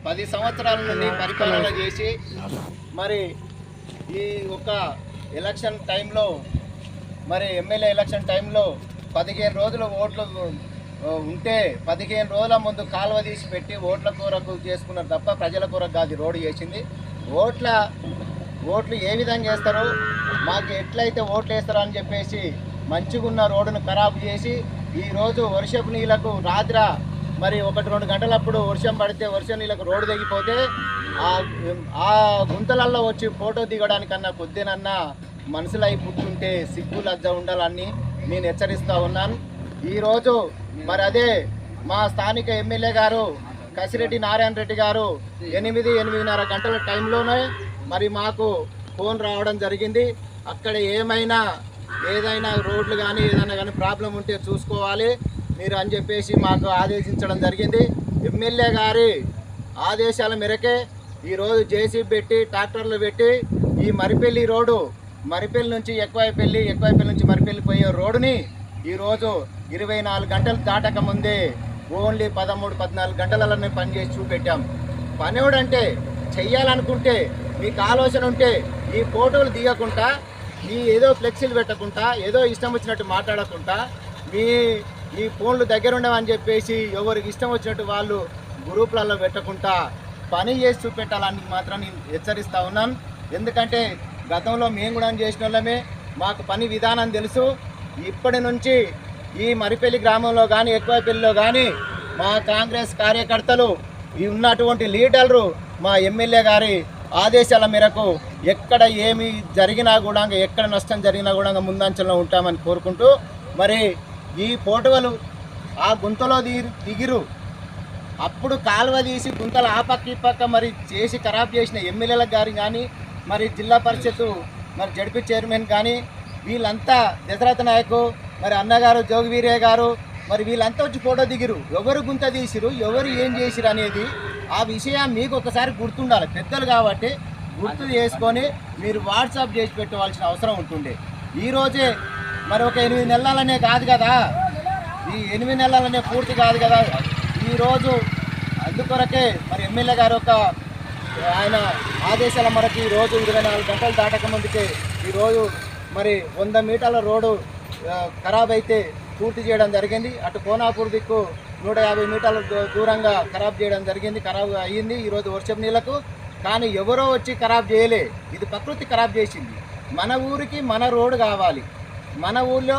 10 సంవత్సరాల నుండి పరిపాలన చేసి మరి ఈ ఒక ఎలక్షన్ టైంలో మరి ఎమ్మెల్యే ఎలక్షన్ టైంలో 15 రోజులు ఓట్లు ఉంటే 15 రోజుల ముందు కాలువ తీసి పెట్టి ఓట్ల కొరకు చేసుకున్నారు తప్ప ప్రజల కొరకు కాదు రోడ్డు చేసింది. ఓట్లు ఏ విధంగా వేస్తారో మాకు ఎట్లయితే ఓట్లు వేస్తారో అని చెప్పేసి మంచిగా ఉన్న రోడ్డును ఖరాబు చేసి ఈరోజు వర్షపు నీళ్ళకు రాత్ర మరి 1-2 గంటలప్పుడు వర్షం పడితే వర్షం నీళ్ళకు రోడ్డు తెగిపోతే ఆ గుంతలల్లో వచ్చి ఫోటో దిగడానికన్నా కొద్దినన్నా మనసులై పుట్టుంటే సిగ్గు లజ్జ ఉండాలని నేను హెచ్చరిస్తూ ఉన్నాను. ఈరోజు మరి అదే మా స్థానిక ఎమ్మెల్యే గారు కసిరెడ్డి నారాయణ రెడ్డి గారు 8-8:30 గంటల టైంలోనే మరి మాకు ఫోన్ రావడం జరిగింది. అక్కడ ఏదైనా రోడ్లు కానీ ఏదైనా కానీ ప్రాబ్లం ఉంటే చూసుకోవాలి మీరు అని చెప్పేసి మాకు ఆదేశించడం జరిగింది. ఎమ్మెల్యే గారి ఆదేశాల మేరకే ఈరోజు జేసీబీ పెట్టి ట్రాక్టర్లు పెట్టి ఈ మరిపల్లి రోడ్డు మరిపల్లి నుంచి ఎక్కువైపల్లి నుంచి మరిపల్లి పోయే రోడ్డుని ఈరోజు 24 గంటలు దాటక ముందే ఓన్లీ 13-14 గంటలలోనే పనిచేసి చూపెట్టాం. పనివాడంటే చెయ్యాలనుకుంటే మీకు ఆలోచన ఉంటే ఈ ఫోటోలు దిగకుండా మీ ఏదో ఫ్లెక్సీలు పెట్టకుండా ఏదో ఇష్టం వచ్చినట్టు మాట్లాడకుండా మీ ఫోన్లు దగ్గర ఉండవని చెప్పేసి ఎవరికి ఇష్టం వచ్చినట్టు వాళ్ళు గ్రూపులలో పెట్టకుండా పని చేసి చూపెట్టాలని మాత్రం నేను హెచ్చరిస్తూ ఉన్నాను. ఎందుకంటే గతంలో మేము కూడా చేసిన వాళ్ళమే, మాకు పని విధానం తెలుసు. ఇప్పటి నుంచి ఈ మరిపల్లి గ్రామంలో కానీ ఎక్కువపల్లిలో కానీ మా కాంగ్రెస్ కార్యకర్తలు ఉన్నటువంటి లీడర్లు మా ఎమ్మెల్యే గారి ఆదేశాల మేరకు ఎక్కడ ఏమి జరిగినా కూడా ఎక్కడ నష్టం జరిగినా కూడా ముందంచలో ఉంటామని కోరుకుంటూ మరి ఈ ఫోటోలు ఆ గుంతలో దిగిరు అప్పుడు కాలువ తీసి గుంతలు ఆ పక్క ఈ పక్క మరి చేసి ఖరాబ్ చేసిన ఎమ్మెల్యేలకు గారి కానీ మరి జిల్లా పరిషత్ మరి జడ్పీ చైర్మన్ కానీ వీళ్ళంతా దశరథ నాయకు మరి అన్నగారు జోగివీరయ్య గారు మరి వీళ్ళంతా వచ్చి ఫోటో దిగిరు. ఎవరు గుంత తీసిరు, ఎవరు ఏం చేసిరు అనేది ఆ విషయం మీకు ఒకసారి గుర్తుండాలి. పెద్దలు కాబట్టి గుర్తు చేసుకొని మీరు వాట్సాప్ చేసి పెట్టవలసిన అవసరం ఉంటుండే. ఈరోజే మరి ఒక 8 నెలలనే కాదు కదా, ఈ 8 నెలలనే పూర్తి కాదు కదా. ఈరోజు అందుకొరకే మరి ఎమ్మెల్యే గారు ఆయన ఆదేశాల మేరకు ఈరోజు 24 గంటలు దాటక ముందుకే ఈరోజు మరి 100 మీటర్ల రోడ్డు ఖరాబ్ అయితే పూర్తి చేయడం జరిగింది. అటు కోనాపూర్ దిక్కు 150 మీటర్ల దూరంగా ఖరాబ్ చేయడం జరిగింది. ఖరాబ్ అయ్యింది ఈరోజు వర్షపు నీళ్లకు. కానీ ఎవరో వచ్చి ఖరాబ్ చేయలే, ఇది ప్రకృతి ఖరాబ్ చేసింది. మన ఊరికి మన రోడ్డు కావాలి. మన ఊళ్ళో